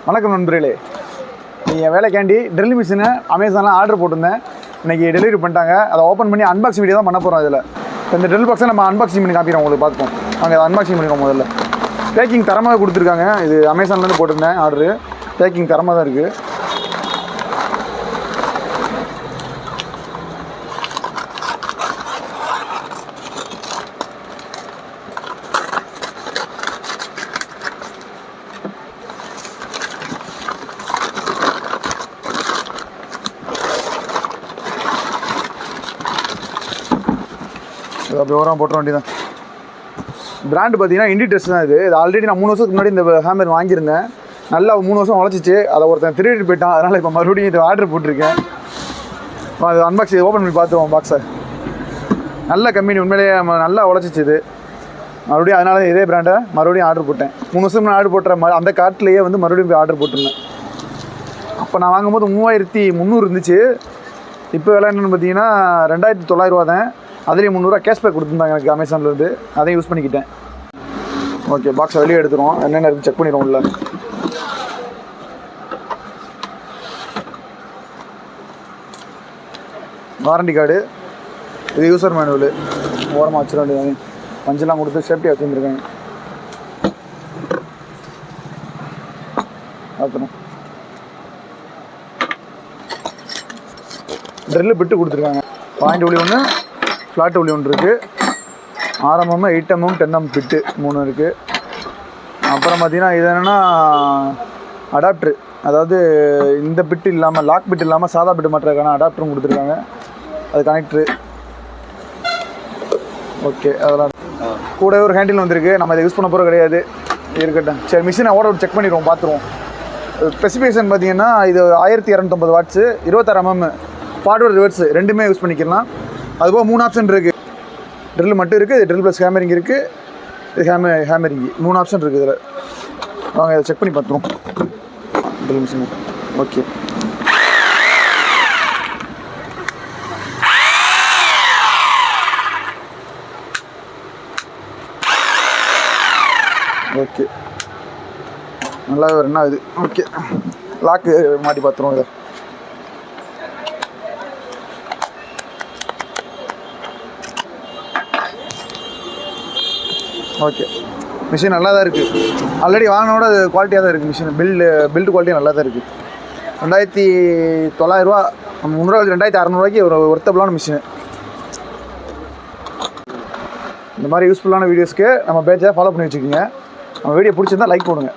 வணக்கம் நண்பர்களே, நீங்கள் வேலைக்காண்டி ட்ரில் மிஷினை அமேசானில் ஆர்டர் போட்டிருந்தேன். இன்றைக்கி டெலிவரி பண்ணிட்டாங்க. அதை ஓப்பன் பண்ணி அன்பாக்சிங் வீடியோ தான் பண்ண போகிறோம். இதில் இந்த ட்ரில் பாக்ஸை நம்ம அன்பாக்சிங் பண்ணி காப்பிடுறோம். உங்களுக்கு பார்ப்போம். நாங்கள் அதை அன்பாக்சிங் பண்ணிடுவோம். முதல்ல பேக்கிங் தரமாக கொடுத்துருக்காங்க. இது அமேசான்லேருந்து போட்டிருந்தேன் ஆர்டரு. பேக்கிங் தரமாக தான் இருக்குது. அப்படி ஓரம் போட்டுற வேண்டியதான். பிராண்டு பார்த்தீங்கன்னா இண்டி டெஸ்ட் தான். இது ஆல்ரெடி நான் 3 வருஷத்துக்கு முன்னாடி இந்த ஹேமர் வாங்கியிருந்தேன். நல்லா 3 வருஷம் உழைச்சிச்சு. அதை ஒருத்தன் திருடிட்டு போயிட்டான். அதனால் இப்போ மறுபடியும் இது ஆர்டர் போட்டிருக்கேன். அது அன்பாக்சிங் ஓப்பன் பண்ணி பார்த்துருவோம். பாக்ஸை நல்ல கம்பெனி, உண்மையிலேயே நல்லா உழைச்சிச்சு இது. மறுபடியும் அதனால இதே பிராண்டை மறுபடியும் ஆர்டர் போட்டேன். 3 வருஷம் நான் ஆர்டர் போட்டுற அந்த கார்ட்லேயே வந்து மறுபடியும் போய் ஆர்டர் போட்டிருந்தேன். அப்போ நான் வாங்கும்போது 3300 இருந்துச்சு. இப்போ விலை என்னென்னு பார்த்தீங்கன்னா 2900 தான். அதுலேயும் 300 கேஷ்பேக் கொடுத்துருந்தாங்க எனக்கு அமேசான்லேருந்து. அதையும் யூஸ் பண்ணிக்கிட்டேன். ஓகே, பாக்ஸை வெளியே எடுத்துருவோம். என்னென்ன இருக்குது செக் பண்ணிடுவோம். உள்ள வாரண்டி கார்டு, இது யூசர் மேனுவலு. ஓரமாக வச்சிட வேண்டியது. பஞ்செல்லாம் கொடுத்து சேஃப்டியாக வச்சுருந்துருக்காங்க. பார்த்துணும். ட்ரில்லு பிட்டு கொடுத்துருக்காங்க. பாயிண்ட் ஒளி ஒன்று, ஃப்ளாட் ஒளி ஒன்று இருக்குது. 6mm, 8mm, 10mm பிட்டு 3 இருக்குது. அப்புறம் பார்த்திங்கன்னா இது என்னென்னா அடாப்டரு. அதாவது இந்த பிட்டு இல்லாமல், லாக் பிட்டு இல்லாமல் சாதா பிட்டு மாட்டுறதுக்கான அடாப்டரும் கொடுத்துருக்காங்க. அது கனெக்டரு. ஓகே, அதெல்லாம் கூட ஒரு ஹேண்டில் வந்திருக்கு. நம்ம இதை யூஸ் பண்ண போகிற கிடையாது, இருக்கட்டும். சரி, மிஷினை ஓட செக் பண்ணிடுவோம், பார்த்துருவோம். ஸ்பெசிஃபிகேஷன் பார்த்திங்கன்னா இது 1250 வாட்ஸு, 26mm ஃபார்வர்டு ரிவர்ஸு ரெண்டுமே யூஸ் பண்ணிக்கலாம். அதுபோக 3 ஆப்ஷன் இருக்குது. ட்ரில் மட்டும் இருக்குது, இது ட்ரில் ப்ளஸ் ஹேமரிங் இருக்குது, இது ஹேமரிங் 3 ஆப்ஷன் இருக்குது இதில். வாங்க இதை செக் பண்ணி பார்த்துருவோம். Drill machine. ஓகே, ஓகே, நல்லா என்ன இது. ஓகே, லாக்கு மாட்டி பார்த்துருவோம். இதை ஓகே, மிஷின் நல்லா தான் இருக்குது. ஆல்ரெடி வாங்கினோட அது குவாலிட்டியாக தான் இருக்குது. மிஷின் பில்டு குவாலிட்டி நல்லா தான் இருக்குது. 2900 300 2600 ஒரு ஒர்த்தபிளான மிஷின். இந்த மாதிரி யூஸ்ஃபுல்லான வீடியோஸ்க்கு நம்ம பேஜை ஃபாலோ பண்ணி வச்சுக்கோங்க. நம்ம வீடியோ பிடிச்சிருந்தா லைக் போடுங்க.